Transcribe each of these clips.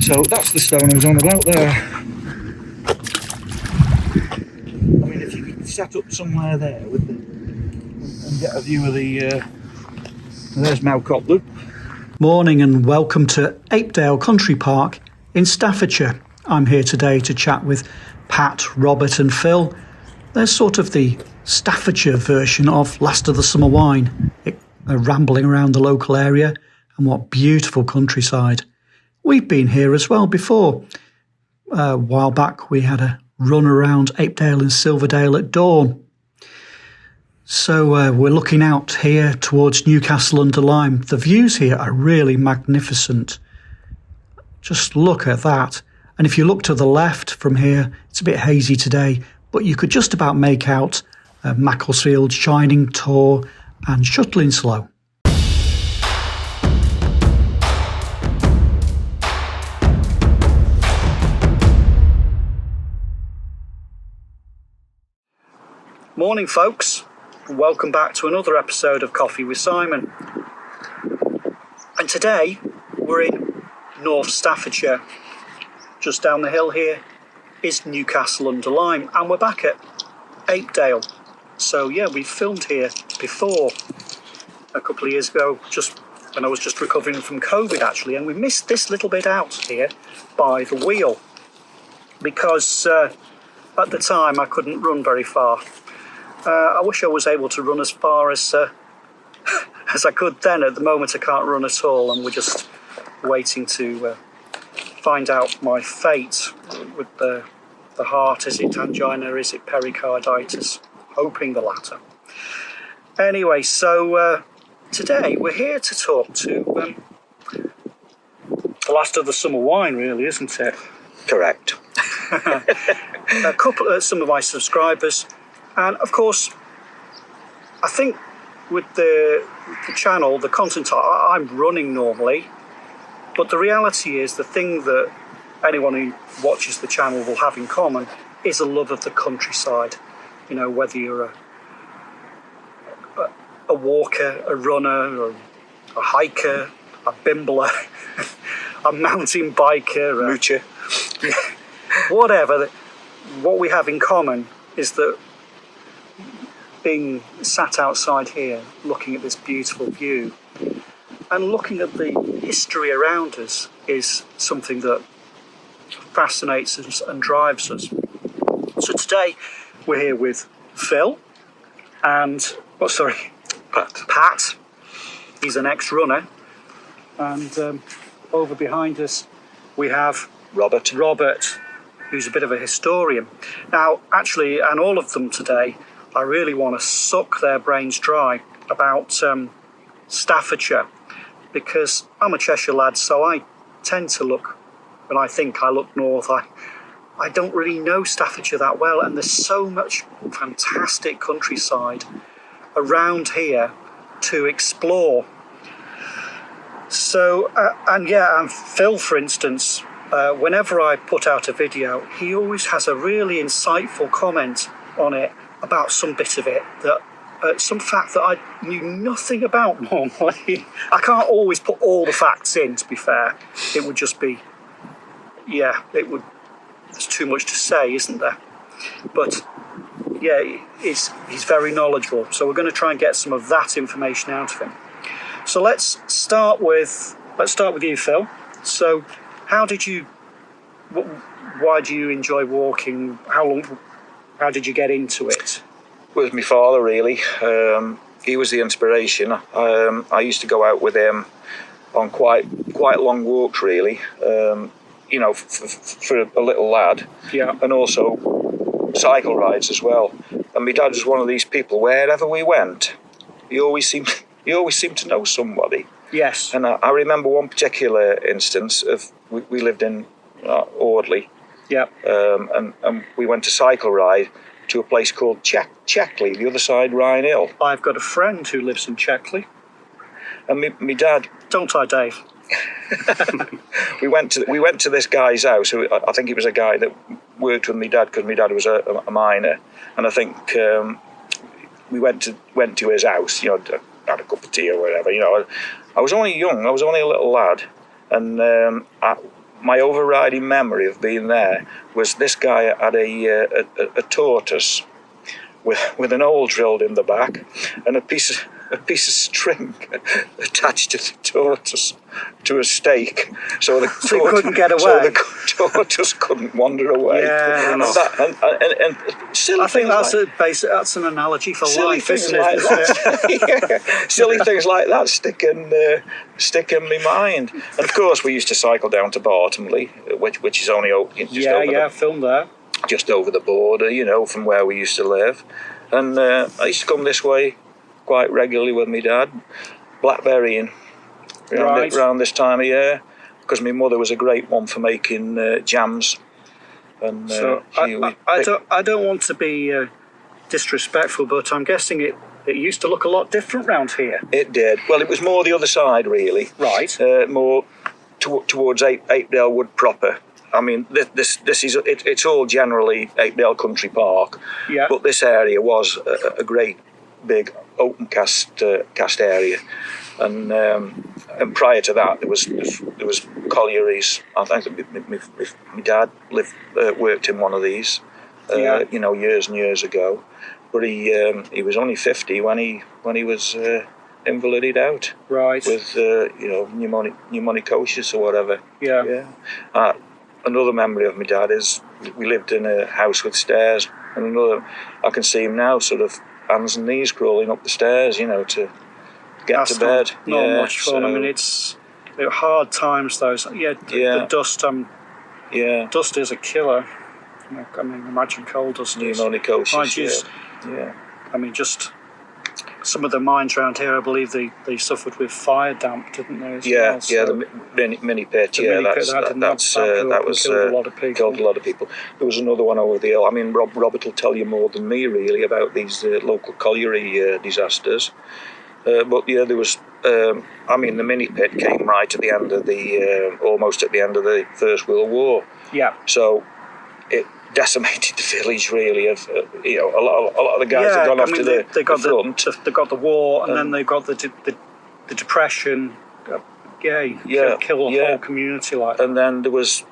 So that's the stone I was on about there. I mean, if you could set up somewhere there with and get a view of the... there's Moucott Loop. Morning and welcome to Apedale Country Park in Staffordshire. I'm here today to chat with Pat, Robert and Phil. They're sort of the Staffordshire version of Last of the Summer Wine. They're rambling around the local area, and what beautiful countryside. We've been here as well before. A while back we had a run around Apedale and Silverdale at dawn. So we're looking out here towards Newcastle-under-Lyme. The views here are really magnificent. Just look at that. And if you look to the left from here, it's a bit hazy today, but you could just about make out Macclesfield, Shining Tor and Shuttlinslow. Morning folks, and welcome back to another episode of Coffee with Simon. And today we're in North Staffordshire. Just down the hill here is Newcastle-under-Lyme, and we're back at Apedale. So yeah, we filmed here before a couple of years ago, just when I was just recovering from COVID actually, and we missed this little bit out here by the wheel because at the time I couldn't run very far. I wish I was able to run as far as I could then. At the moment I can't run at all, and we're just waiting to find out my fate with the heart. Is it angina, is it pericarditis? Hoping the latter. Anyway, so today we're here to talk to the Last of the Summer Wine, really, isn't it? Correct. Some of my subscribers, and of course I think with the channel, the content I'm running normally, but the reality is the thing that anyone who watches the channel will have in common is a love of the countryside. You know, whether you're a walker, a runner, or a hiker, a bimbler, a mountain biker, moocher, whatever. What we have in common is that being sat outside here, looking at this beautiful view, and looking at the history around us is something that fascinates us and drives us. So today we're here with Phil and, Pat. He's an ex-runner. And over behind us we have Robert, who's a bit of a historian. Now, actually, and all of them today, I really want to suck their brains dry about Staffordshire, because I'm a Cheshire lad, so I tend to look, when I think I look north, I don't really know Staffordshire that well, and there's so much fantastic countryside around here to explore. So, and Phil, for instance, whenever I put out a video, he always has a really insightful comment on it about some bit of it, that some fact that I knew nothing about normally. I can't always put all the facts in, to be fair. It would just be, there's too much to say, isn't there? But yeah, he's very knowledgeable. So we're going to try and get some of that information out of him. So let's start with you, Phil. So why do you enjoy walking? How did you get into it? with my father really. He was the inspiration. I used to go out with him on quite long walks really. For a little lad. Yeah. And also cycle rides as well. And my dad was one of these people. Wherever we went, he always seemed to know somebody. Yes. And I remember one particular instance of we lived in Audley. Yeah. And we went to cycle ride to a place called Checkley, the other side Rhine Hill. I've got a friend who lives in Checkley. And my dad. Don't I, Dave? we went to this guy's house. I think he was a guy that worked with my dad because my dad was a miner, and I think we went to his house. Had a cup of tea or whatever. I was only young. I was only a little lad, and my overriding memory of being there was this guy had a tortoise with an hole drilled in the back and a piece of string attached to the tortoise to a stake, so the couldn't get away. So the tortoise couldn't wander away. Yeah, and silly I think things that's an analogy for silly life, things isn't like it? that. Yeah. Silly things like that stick in my mind. And of course, we used to cycle down to Bartonley, which is only Filmed there. just over the border, from where we used to live. And I used to come this way quite regularly with my dad, blackberrying around this time of year, because my mother was a great one for making jams. And So I don't want to be disrespectful, but I'm guessing it used to look a lot different round here. It did. Well, it was more the other side, really. Right. More towards Apedale Wood proper. I mean, this is it's all generally Apedale Country Park. Yeah. But this area was a great big open cast area, and prior to that there was collieries. I think my dad worked in one of these, years and years ago. But he was only 50 when he was invalided out. Right. With pneumonicosis or whatever. Yeah. Another memory of my dad is we lived in a house with stairs, and I can see him now, sort of hands and knees crawling up the stairs, to get to bed. Not much fun. I mean, it's hard times. Those. The dust. Dust is a killer. I mean, imagine coal dust. Pneumonicosis. I mean, just some of the mines around here, I believe they suffered with fire damp, didn't they? The mini pit. That was killed a lot of people. Killed a lot of people. There was another one over the hill. I mean, Robert will tell you more than me really about these local colliery disasters. But there was. The mini pit came right at the end of almost at the end of the First World War. Yeah. So it decimated the village really. Of a lot of the guys had gone off to the front. They got the war, and then they got the depression. Kill a whole community like that. And then there was,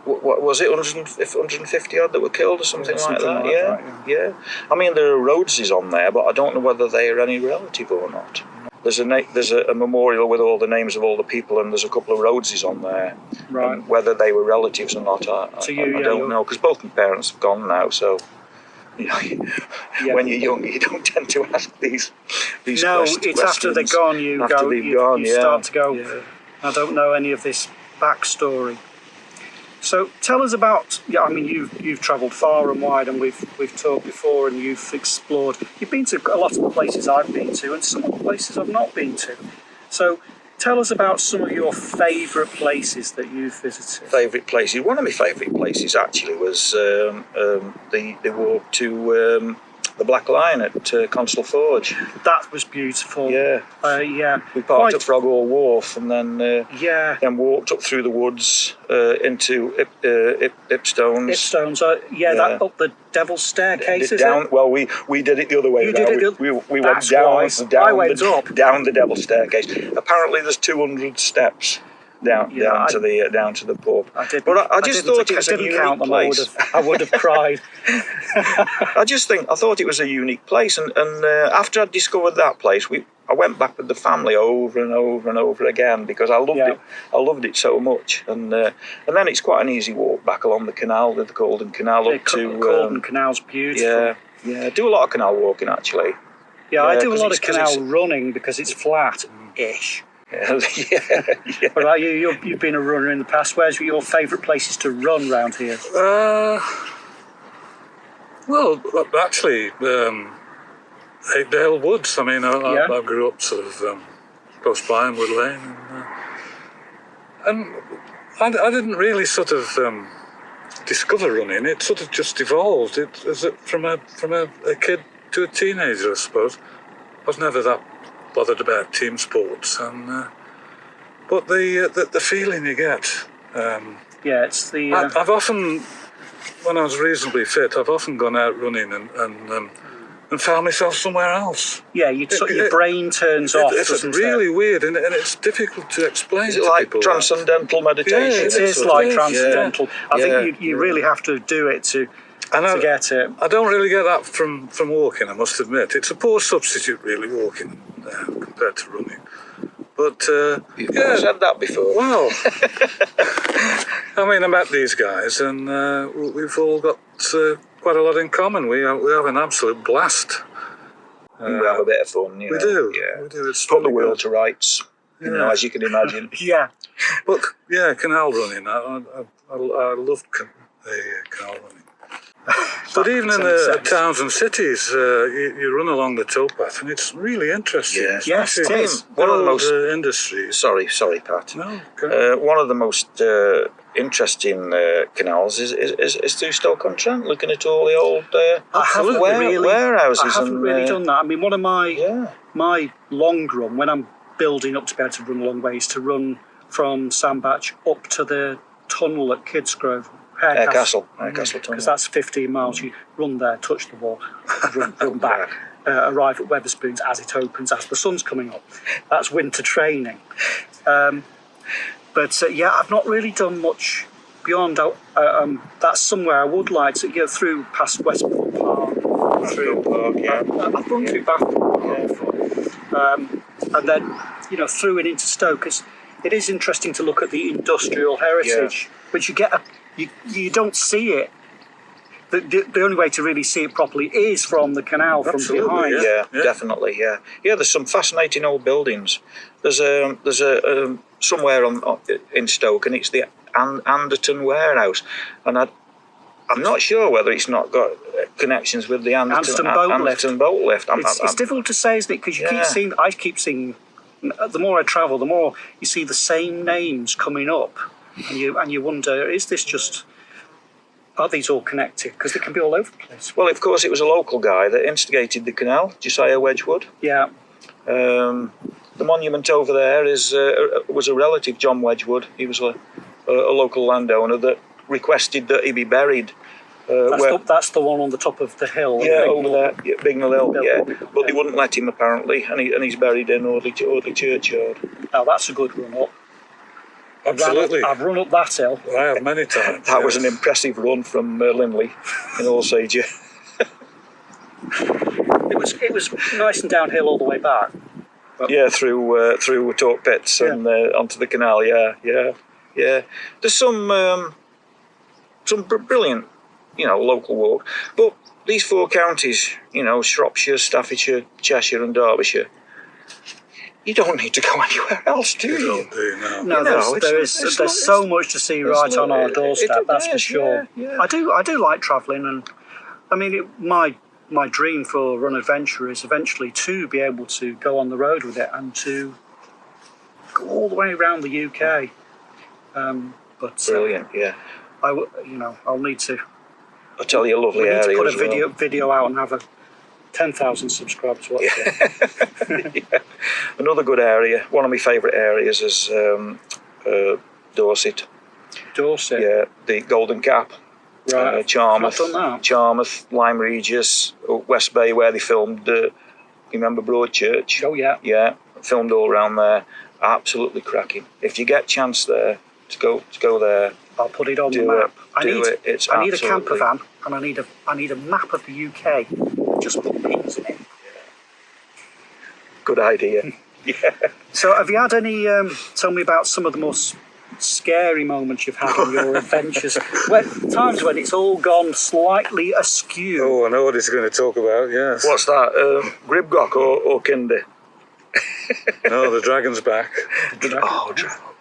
what was it, 150 odd that were killed or something like that? Yeah. I mean, there are Rhodeses on there, but I don't know whether they are any relative or not. There's a memorial with all the names of all the people, and there's a couple of Rhodeses on there. Right. And whether they were relatives or not, I don't know, because both my parents have gone now, so. When you're young, you don't tend to ask these questions. No, it's after they're gone you start to go, I don't know any of this backstory. So tell us about, you've travelled far and wide, and we've talked before, and you've explored. You've been to a lot of the places I've been to, and some of the places I've not been to. So tell us about some of your favourite places that you've visited. Favourite places? One of my favourite places actually was the walk to the Black Lion at Constable Forge. That was beautiful. Yeah. We parked at Froghall Wharf and then walked up through the woods into Ipstones. Ipstones, that up the Devil's Staircase, is it? Well, we did it the other way. You did it. We went down the Devil's Staircase. Apparently, there's 200 steps down to the pub. I just thought it was a unique place. I would have cried. I thought it was a unique place, and after I discovered that place, I went back with the family over and over and over again because I loved it. I loved it so much, and then it's quite an easy walk back along the canal, the Caldon Canal, up to Caldon Canal's beautiful. Yeah. Do a lot of canal walking actually. Yeah, I do a lot of canal running because it's flat-ish. Yeah. What about you? You've been a runner in the past. Where's your favourite places to run round here? Well, actually, Apedale Woods. I mean, I grew up sort of close by in Wood Lane, and I didn't really sort of discover running. It sort of just evolved. It was from a kid to a teenager, I suppose. I was never that bothered about team sports, but the feeling you get. It's the. I've often, when I was reasonably fit, I've often gone out running and and found myself somewhere else. Yeah, your brain turns off. It's really weird, and it's difficult to explain. Is it to like people transcendental meditation? Yeah, It is like transcendental. I think you really have to do it to get it. I don't really get that from walking, I must admit. It's a poor substitute, really, walking compared to running. But You've said that before. well, I mean, I met these guys, and we've all got quite a lot in common. We have an absolute blast. We have a bit of fun. We do. Yeah. We do. It's Put the really world good. to rights. You know, as you can imagine. Yeah. But yeah, canal running. I loved the canal running. But even in the towns and cities, you run along the towpath, and it's really interesting. Yeah. Yes, it especially is. One of the most industries. Sorry, Pat. No, okay. One of the most interesting canals is through Stoke-on-Trent, looking at all the old I haven't warehouses. I haven't really done that. I mean, one of my Yeah. long run, when I'm building up to be able to run a long way, is to run from Sandbach up to the tunnel at Kidsgrove. Hare Castle Tunnel. Because that's 15 miles. You run there, touch the wall, run back, arrive at Wetherspoons as it opens, as the sun's coming up. That's winter training. But I've not really done much beyond. That's somewhere I would like to go through past Westport Park. I've run through Bath, and then through and into Stoke. It is interesting to look at the industrial heritage, which you get. You don't see it. The only way to really see it properly is from the canal, from behind. Yeah, definitely. Yeah. There's some fascinating old buildings. There's a somewhere in Stoke, and it's the Anderton warehouse, and I'm not sure whether it's not got connections with the Anderton boat lift. It's difficult to say, isn't it? Because I keep seeing. The more I travel, the more you see the same names coming up. And you wonder, are these all connected? Because they can be all over the place. Well, of course, it was a local guy that instigated the canal, Josiah Wedgwood. Yeah. The monument over there was a relative, John Wedgwood. He was a local landowner that requested that he be buried. That's the one on the top of the hill. Yeah, over there, Bignell Hill. Yeah, but they wouldn't let him apparently, and he's buried in Audley Churchyard. Now that's a good run up. Absolutely. I've run up that hill. I have many times. That was an impressive run from Linley in Alsager. It was nice and downhill all the way back. Yeah, through Torque Pits and onto the canal. Yeah. There's some brilliant, local walk. But these four counties, Shropshire, Staffordshire, Cheshire, and Derbyshire. You don't need to go anywhere else, do you? No, there's so much to see right on our doorstep. That's for sure. Yeah. I do like travelling, and I mean, my dream for Run Adventure is eventually to be able to go on the road with it and to go all the way around the UK. But Brilliant, yeah. I'll need to. I'll tell you a lovely area. We need to put a video out and have 10,000 subscribers watch it. Yeah. Another good area, one of my favourite areas is Dorset. Dorset? Yeah, the Golden Cap. Right. Charmouth. I've done that. Charmouth, Lyme Regis, West Bay, where they filmed, you remember Broadchurch? Oh, yeah. Yeah, filmed all around there. Absolutely cracking. If you get a chance there, to go there. I'll put it on the map. I need a camper van, and I need a map of the UK. Just put pins in it. Good idea. Yeah. So, have you had any? Tell me about some of the most scary moments you've had in your adventures. Times when it's all gone slightly askew. Oh, I know what he's going to talk about. Yes. What's that? Gribgoch or Kinder? No, the dragon's back.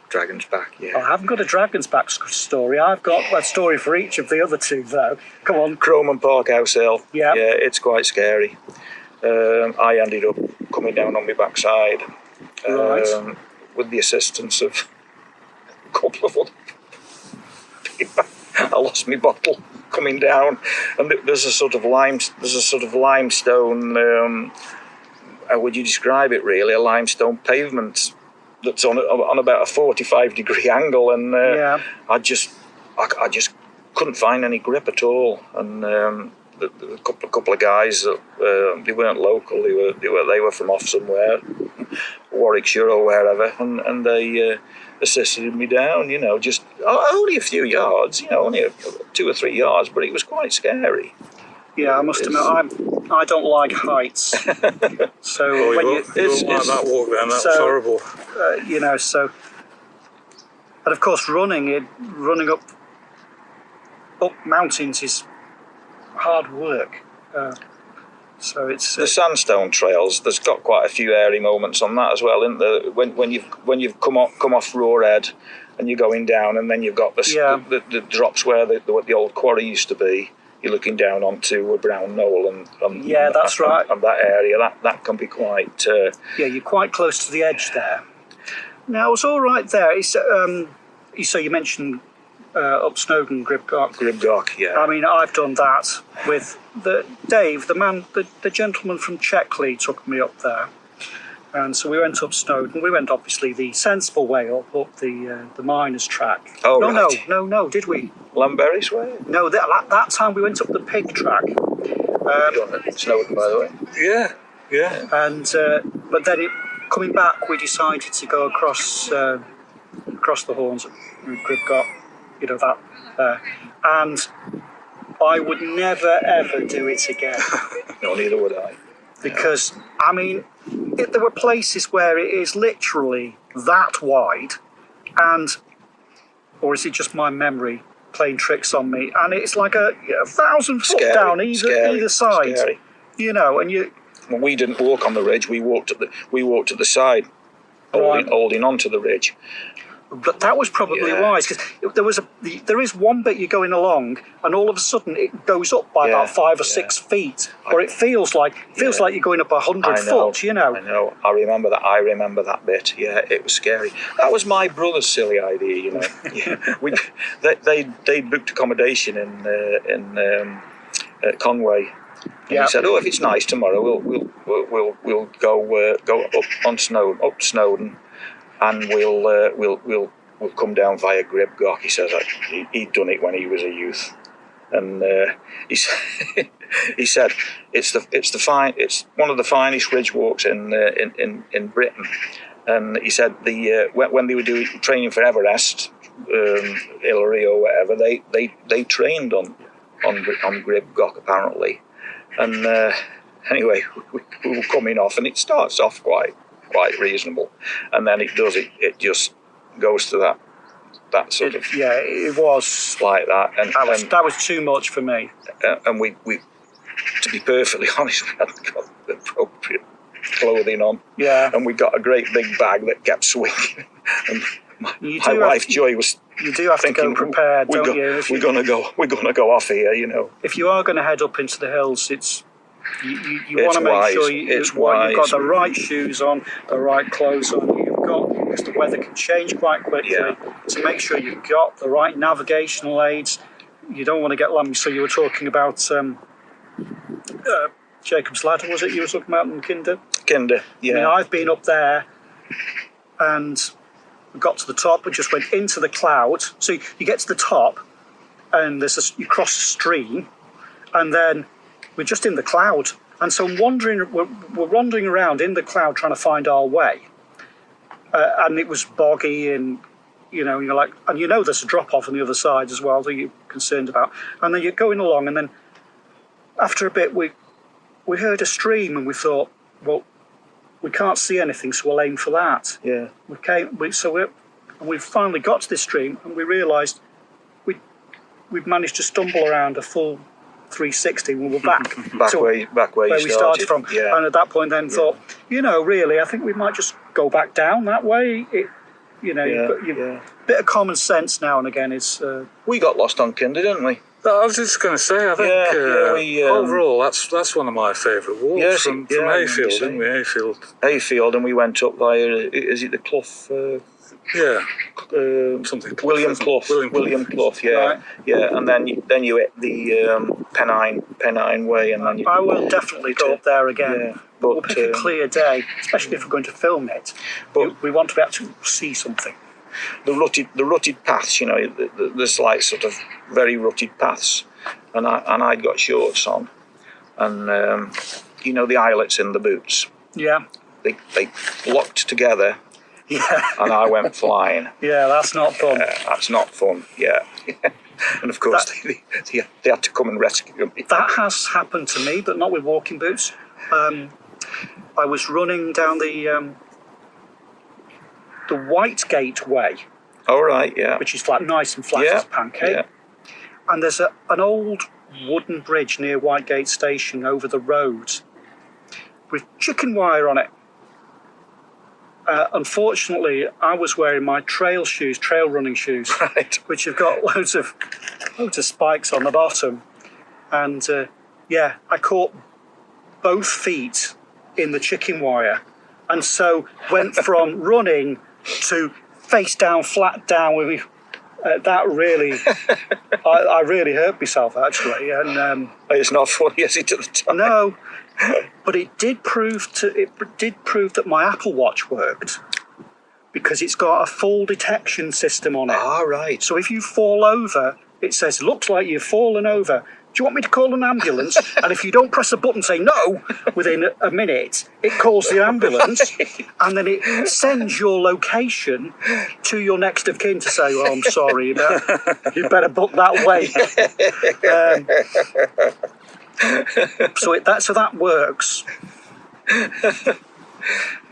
Dragon's back. Yeah. I haven't got a dragon's back story. I've got a story for each of the other two, though. Come on. Croman Park House Hill. Yeah. Yeah, it's quite scary. I ended up coming down on my backside with the assistance of a couple of other people. I lost my bottle coming down, and there's a sort of limestone. How would you describe it? Really, a limestone pavement that's on about a 45-degree angle, and I just couldn't find any grip at all, and a couple of guys that they weren't local. They were from off somewhere, Warwickshire or wherever, and they assisted me down. Just only a few yards. Only 2 or 3 yards, but it was quite scary. Yeah, I must admit, I don't like heights. So when you won't like that walk then. That's horrible. So, and of course, running up mountains is hard work. So it's the sandstone trails. There's got quite a few airy moments on that as well, isn't there? When you've come off Roarhead and you're going down, and then you've got the drops where the old quarry used to be. You're looking down onto a brown knoll, and that's right. And that area that can be quite. You're quite close to the edge there. Now it's all right there. It's so you mentioned up Snowdon, Gribgoch. Gribgoch, yeah. I mean, I've done that with Dave, the gentleman from Checkley, took me up there, and so we went up Snowdon. We went obviously the sensible way up the miners' track. Oh, no, right. no, did we? Lamberry's way? No, that time we went up the pig track. Snowdon, by the way. Yeah. And but then coming back, we decided to go across the Horns at Gribgoch, that there, and I would never ever do it again. No, neither would I. Because I mean, there were places where it is literally that wide, or is it just my memory playing tricks on me? And it's like a 1,000 foot down either side. Scary. And you. Well, we didn't walk on the ridge. We walked at the side, holding onto the ridge. But that was probably wise, because there is one bit you're going along, and all of a sudden it goes up by about 5 or 6 feet, or it feels like you're going up 100 foot. I know. I remember that bit. Yeah, it was scary. That was my brother's silly idea. They booked accommodation in Conway. And he said, "Oh, if it's nice tomorrow, we'll go up on Snowdon, and we'll come down via Gribgoch." He says he'd done it when he was a youth, and he said it's one of the finest ridge walks in Britain, and he said when they were doing training for Everest, Hillary or whatever, they trained on Gribgoch apparently. And anyway, we were coming off, and it starts off quite reasonable, and then it just goes to that sort of it was like that, and that was too much for me. And we to be perfectly honest, we hadn't got the appropriate clothing on, and we got a great big bag that kept swinging, and my wife Joy was. You do have thinking, to go prepared, don't you? We're gonna go off here, If you are going to head up into the hills, it's you want to make sure you've got the right shoes on, the right clothes on. Because the weather can change quite quickly. To make sure you've got the right navigational aids. You don't want to get lumpy. So you were talking about Jacob's Ladder, was it? You were talking about in Kinder? Kinder, yeah. I mean, I've been up there, and we got to the top. We just went into the cloud. So you get to the top, and you cross a stream, and then we're just in the cloud. And so we're wandering around in the cloud trying to find our way. And it was boggy, and you're like, and there's a drop off on the other side as well that you're concerned about. And then you're going along, and then after a bit we heard a stream, and we thought, well, we can't see anything, so we'll aim for that. Yeah. We finally got to this stream, and we realised we'd managed to stumble around a full 360 when we were back where we started from. Yeah. And at that point, then thought, really, I think we might just go back down that way. Bit of common sense now and again is. We got lost on Kinder, didn't we? I was just going to say, I think overall that's one of my favourite walks from Hayfield, didn't we? Hayfield, and we went up via, is it the Clough? Something. William Clough, yeah, right. Yeah, and then you hit the Pennine Way, and then I will definitely go up there again. Yeah, but we'll pick a clear day, especially if we're going to film it. But we want to be able to see something. The rutted paths, there's like sort of very rutted paths, and I'd got shorts on, and you know the eyelets in the boots, Yeah. they locked together, Yeah. and I went flying. Yeah, that's not fun. That's not fun. Yeah. And of course they had to come and rescue me. That has happened to me, but not with walking boots. I was running down the Whitegate Way, All right. Yeah. which is nice and flat as a pancake. Yeah. And there's an old wooden bridge near Whitegate Station over the road with chicken wire on it. Unfortunately, I was wearing my trail running shoes, Right. which have got loads of spikes on the bottom. And I caught both feet in the chicken wire, and so went from running to face down, flat down with me. That really, I really hurt myself actually, and It's not funny, is it, at the time? no, but it did prove that my Apple Watch worked, because it's got a fall detection system on it. All right. So if you fall over, it says, "Looks like you've fallen over. Do you want me to call an ambulance?" And if you don't press a button, say no, within a minute, it calls the ambulance, and then it sends your location to your next of kin to say, "Oh, I'm sorry, you better book that way." So that works.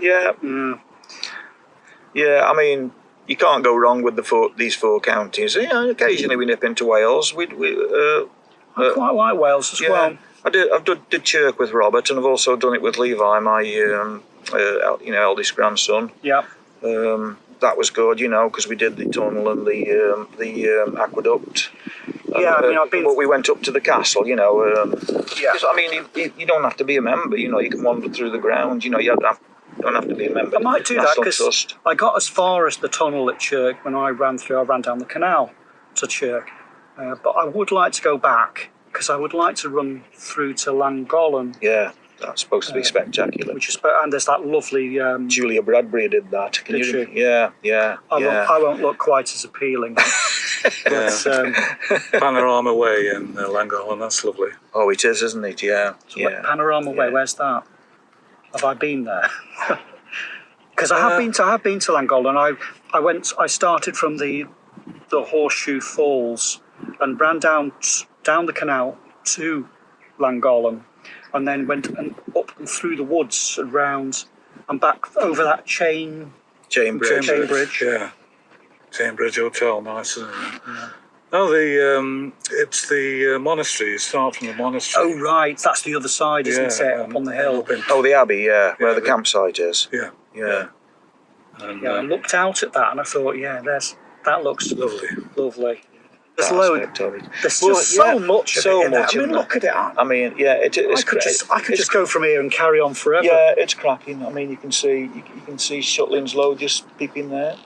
Yeah. Yeah. I mean, you can't go wrong with these four counties. Yeah, occasionally we nip into Wales. I quite like Wales as well. I did Chirk with Robert, and I've also done it with Levi, my eldest grandson. Yeah. That was good, because we did the tunnel and the aqueduct. Yeah, I mean, I've been. But we went up to the castle, Yeah. 'cause, I mean, you don't have to be a member. You can wander through the grounds. You don't have to be a member. I might do that, National because Trust. I got as far as the tunnel at Chirk when I ran down the canal to Chirk. But I would like to go back, because I would like to run through to Llangollen, Yeah, that's supposed to be spectacular. and there's that lovely. Julia Bradbury did that. Did she? Yeah. I won't look quite as appealing. But, Panorama Way in Llangollen, that's lovely. Oh, it is, isn't it? Yeah. Panorama Way, where's that? Have I been there? Because I have been to Llangollen. I started from the Horseshoe Falls and ran down the canal to Llangollen, and then went up and through the woods and round and back over that chain Bridge. Yeah. Chain Bridge Hotel, nice, isn't it? Yeah. No, it's the monastery. You start from the monastery. Oh right, that's the other side, isn't it? Up on the hill. Oh, the Abbey, where the campsite is. Yeah. And, I looked out at that and I thought, that looks lovely. There's aspect of it. There's Well, just so much of so it in there. much I mean, in look at it. I mean, yeah, it's I could just go from here and carry on forever. Yeah, it's cracking. I mean, you can see Shutlin's Low just peeping there.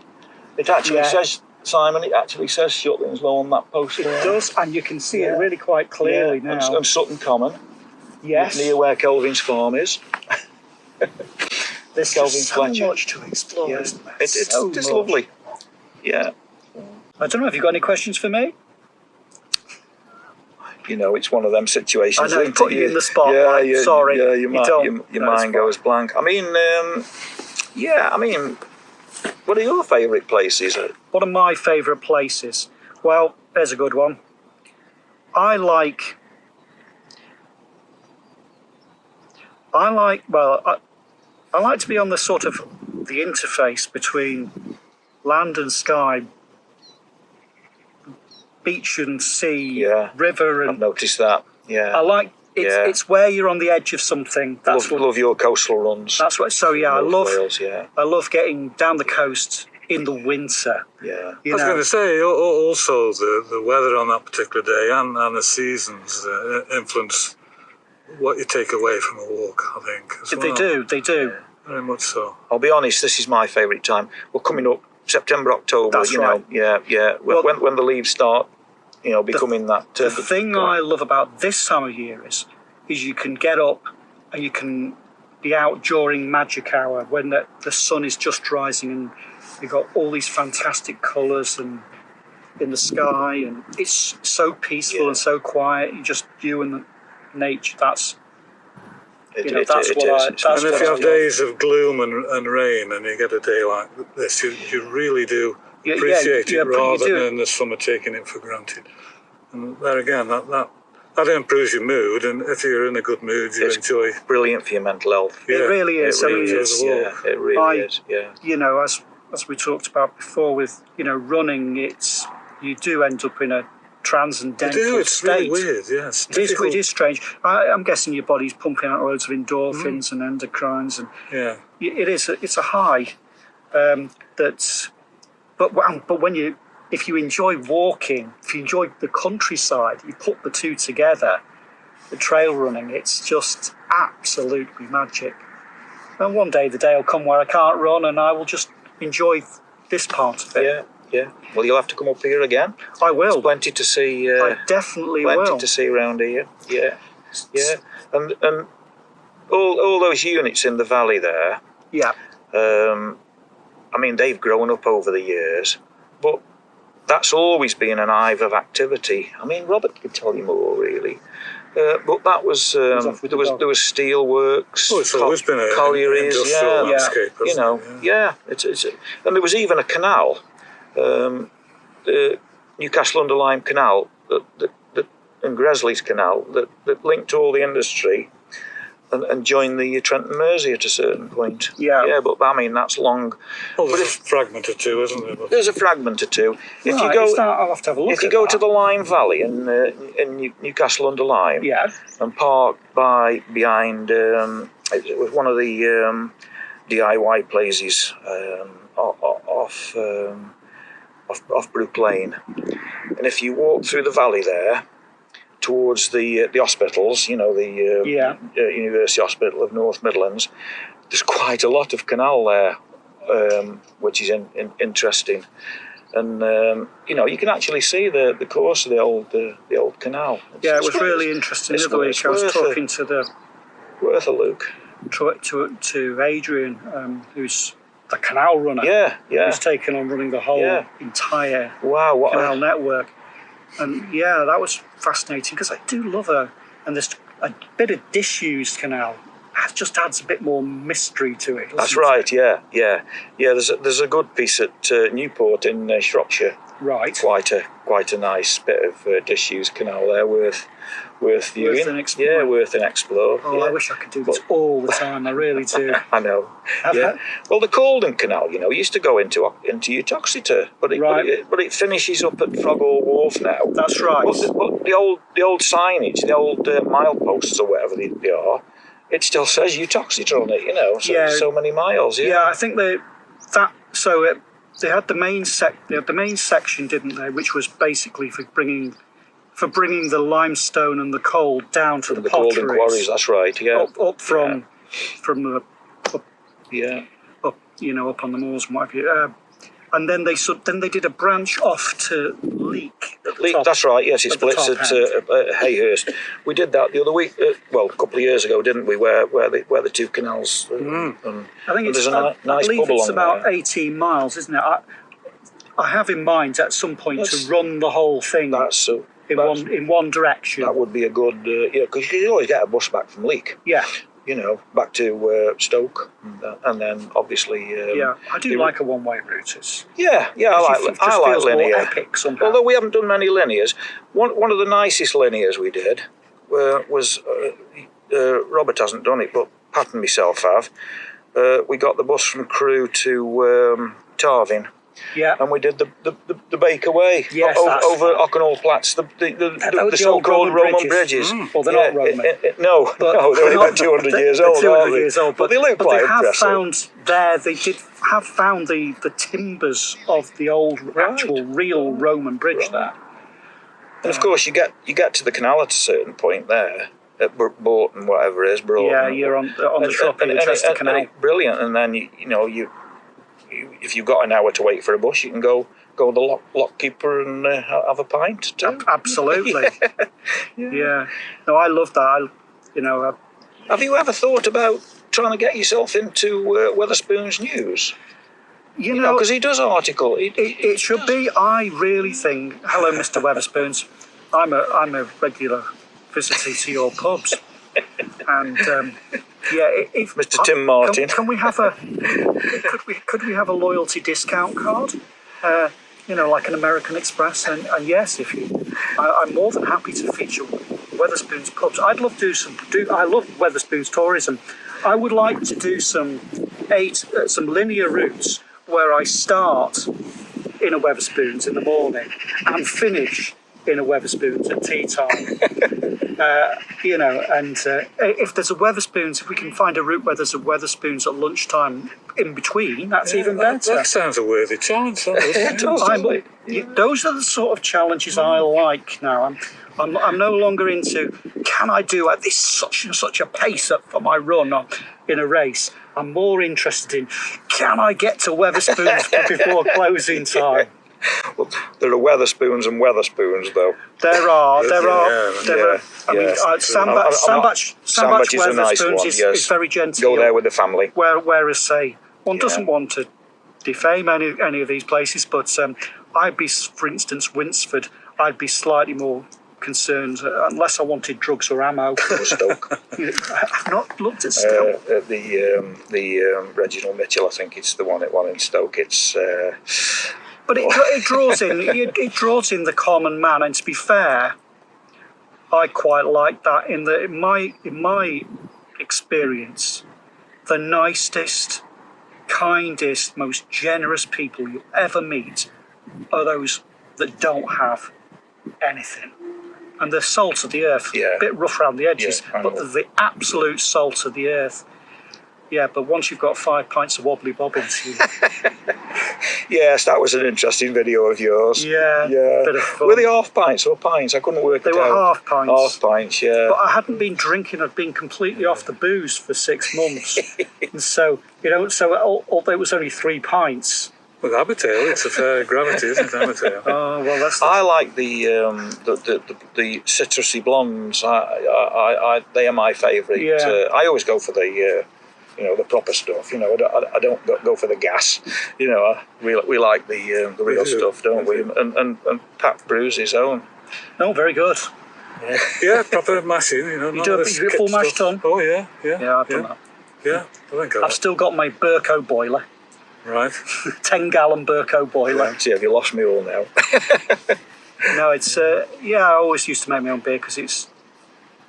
It actually says, Simon, Shutlin's Low on that poster. It does, and you can see it really quite clearly now. And Sutton Common. Yes. Near where Kelvin's farm is. There's Kelvin just so Fletcher. much to explore, isn't there? It's So just much. lovely. Yeah. I don't know, have you got any questions for me? It's one of them situations. I know, isn't put it? you in the spotlight. Sorry. Yeah, You your don't. mind goes blank. I mean, what are your favourite places? One of my favourite places. Well, there's a good one. I like to be on the sort of the interface between land and sky, beach and sea, river, I've and noticed that. Yeah. I like it's where you're on the edge of something. Love your coastal runs. That's what. So I love Wales, yeah. I love getting down the coast in the winter. Yeah. I was going to say, also the weather on that particular day and the seasons influence what you take away from a walk, I think. As well. They do. Very much so. I'll be honest, this is my favourite time. We're coming up September, October. That's right. Yeah. When the leaves start, becoming that. The thing I love about this time of year is you can get up and you can be out during magic hour when the sun is just rising and you've got all these fantastic colours and in the sky, and it's so peaceful and so quiet. You and the nature. That's It what is. And if you have I days of gloom and rain, and you get a day like this, you really do appreciate it rather than the summer taking it for granted. And there again, that improves your mood, and if you're in a good mood, you enjoy. Brilliant for your mental health. It really is. It really is. Yeah, it really is. Yeah. You know, as we talked about before, with running, you do end up in a transcendental It's state. really weird. Yes, It is strange. I'm guessing your body's pumping out loads of endorphins and endocrines, and it's a high. But if you enjoy walking, if you enjoy the countryside, you put the two together, the trail running, it's just absolutely magic. And one day the day will come where I can't run and I will just enjoy this part of it. Yeah. Well, you'll have to come up here again. I will. There's plenty to see. I definitely will. Plenty to see around here. Yeah. And all those units in the valley there. Yeah. I mean, they've grown up over the years, but that's always been an hive of activity. I mean, Robert could tell you more, really. But that was there was steel works, it's always been a collieries, industrial landscape, and there was even a canal, the Newcastle under Lyme Canal, and Gresley's Canal that linked all the industry and joined the Trent and Mersey at a certain point. Yeah, but I mean that's long. Well, there's a fragment or two, isn't there? There's a fragment or two. I'll have to have a look. If you go to the Lyme Valley in Newcastle under Lyme, and park behind, it was one of the DIY places off Brook Lane, and if you walk through the valley there towards the hospitals, the University Hospital of North Midlands, there's quite a lot of canal there, which is interesting. And you can actually see the course of the old canal. It was really interesting. The other week I was talking to worth a look to Adrian, who's the canal runner. Who's taken on running the whole entire canal network. And that was fascinating because I do love and there's a bit of disused canal. It just adds a bit more mystery to it. That's right. Yeah. There's a good piece at Newport in Shropshire. Right. Quite a nice bit of disused canal there, worth viewing. Worth an explore. Yeah, worth an explore. I wish I could do this all the time. I really do. I know. Well, the Calden Canal, used to go into Uttoxeter, but it finishes up at Frogall Wharf now. That's right. But the old signage, the old mileposts or whatever they are, it still says Uttoxeter on it. So many miles. Yeah, I think they had the main section, didn't they, which was basically for bringing the limestone and the coal down to the potteries. Calden quarries. That's right. Yeah. Up from the up on the moors and what have you. And then they did a branch off to Leek. That's right. Yes, it splits at Hayhurst. We did that the other week. A couple of years ago, didn't we? Where the two canals. I think there's a nice I believe pub it's along about there. 18 miles, isn't it? I have in mind at some point to run the whole thing in one direction. That would be a good because you can always get a bus back from Leek. Yeah. Back to Stoke, and then obviously. I do like a one-way route. I like linear. More epic somehow. Although we haven't done many linears, one of the nicest linears we did was Robert hasn't done it, but Pat and myself have. We got the bus from Crewe to Tarvin. Yeah, and we did the Baker Way over Ockenhall Platts, the so-called Roman bridges. Well, they're not Roman. No, they're only about 200 years old. 200 years old, but they look quite impressive. They did have found the timbers of the old actual real Roman bridge there. And of course, you get to the canal at a certain point there. At Broughton, whatever it is, Broughton. Yeah, you're on the top of the Chester Canal. Brilliant, and then you if you've got an hour to wait for a bus, you can go to the lockkeeper and have a pint too. Absolutely. Yeah. No, I love that. Have you ever thought about trying to get yourself into Wetherspoon's News? You know, because he does article. it should be. I really think. Hello, Mr. Weatherspoons. I'm a regular visitor to your pubs, and if Mr. Tim Martin. can we have a could we have a loyalty discount card? Like an American Express, and yes, I'm more than happy to feature Weatherspoons pubs. I'd love to I love Weatherspoons tourism. I would like to do some linear routes where I start in a Weatherspoons in the morning and finish in a Weatherspoons at tea time. If there's a Weatherspoons, if we can find a route where there's a Weatherspoons at lunchtime in between, that's even better. That sounds a worthy challenge. Totally. Those are the sort of challenges I like now. I'm no longer into, can I do at this such and such a pace for my run or in a race? I'm more interested in, can I get to Weatherspoons before closing time? Well, there are Weatherspoons and Weatherspoons, though. There are. Sandbach is a nice one, is very genteel. Go there with the family. Whereas, say, one doesn't want to defame any of these places, but I'd be, for instance, Winsford, I'd be slightly more concerned, unless I wanted drugs or ammo. Stoke. I've not looked at Stoke. The Reginald Mitchell, I think it's the one in Stoke. It's... But it draws in the common man, and to be fair, I quite like that. In my experience, the nicest, kindest, most generous people you ever meet are those that don't have anything, and they're salt of the earth. A bit rough around the edges, but they're the absolute salt of the earth. Yeah, but once you've got 5 pints of wobbly bobbins, Yes, that was an interesting video of yours. Yeah. Bit of fun. Were they half pints or pints? I couldn't work it out. They were half pints. Half pints, yeah. But I hadn't been drinking. I'd been completely off the booze for 6 months. And so, although it was only 3 pints. With Abbotail, it's a fair gravity, isn't it, Abbotail? Oh, well, that's... I like the citrusy blondes. They are my favourite. Yeah. I always go for the proper stuff. I don't go for the gas. We like the real stuff, don't we? And Pat brews his own. No, very good. Yeah, proper mashing. You do a full mash tun? Oh yeah. Yeah, I've done that. Yeah, I think I've still got my Burco boiler. Right. 10-gallon Burco boiler. Right. Yeah, have you lost me all now? No, it's I always used to make my own beer because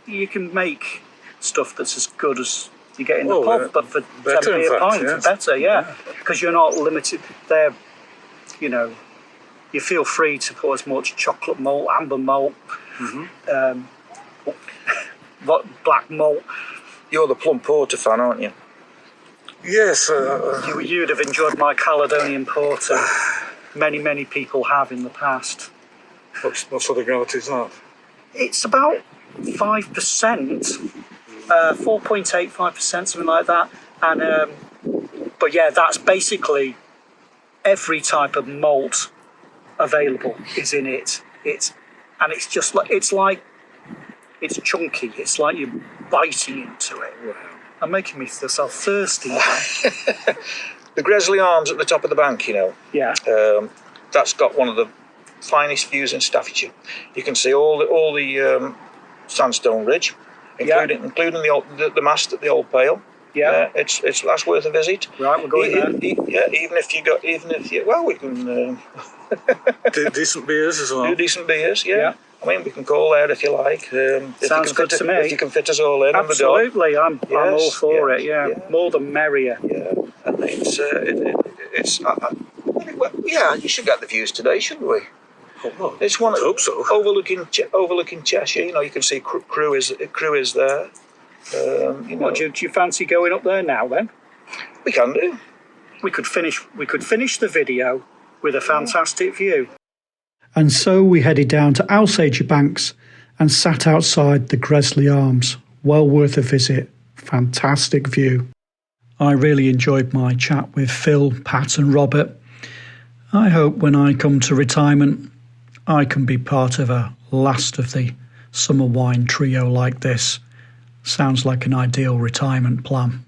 you can make stuff that's as good as you get in the pub, but for 10p a pint, better, because you're not limited. There, you feel free to put as much chocolate malt, amber malt, black malt. You're the plum porter fan, aren't you? Yes. You'd have enjoyed my Caledonian porter. Many people have in the past. What sort of gravity is that? It's about 5%. 4.85%, something like that, and but yeah, that's basically every type of malt available is in it. It's just like it's chunky. It's like you're biting into it. Wow. I'm making myself thirsty now. The Gresley Arms at the top of the bank, Yeah. That's got one of the finest views in Staffordshire. You can see all the sandstone ridge. Including the mast at the Old Pale. Yeah, that's worth a visit. Right, we're going there. Even if we can do decent beers as well. Do decent beers, yeah. I mean, we can call there if you like. Sounds good to me. If you can fit us all in. Absolutely, I'm all for it. Yeah, more the merrier. Yeah, and you should get the views today, shouldn't we? Oh, it's one. I hope so. Overlooking Cheshire. You can see Crewe is there. What, do you fancy going up there now? Then we can do. We could finish the video with a fantastic view. And so we headed down to Alsager Banks and sat outside the Gresley Arms. Well worth a visit. Fantastic view. I really enjoyed my chat with Phil, Pat and Robert. I hope when I come to retirement, I can be part of a last of the summer wine trio like this. Sounds like an ideal retirement plan.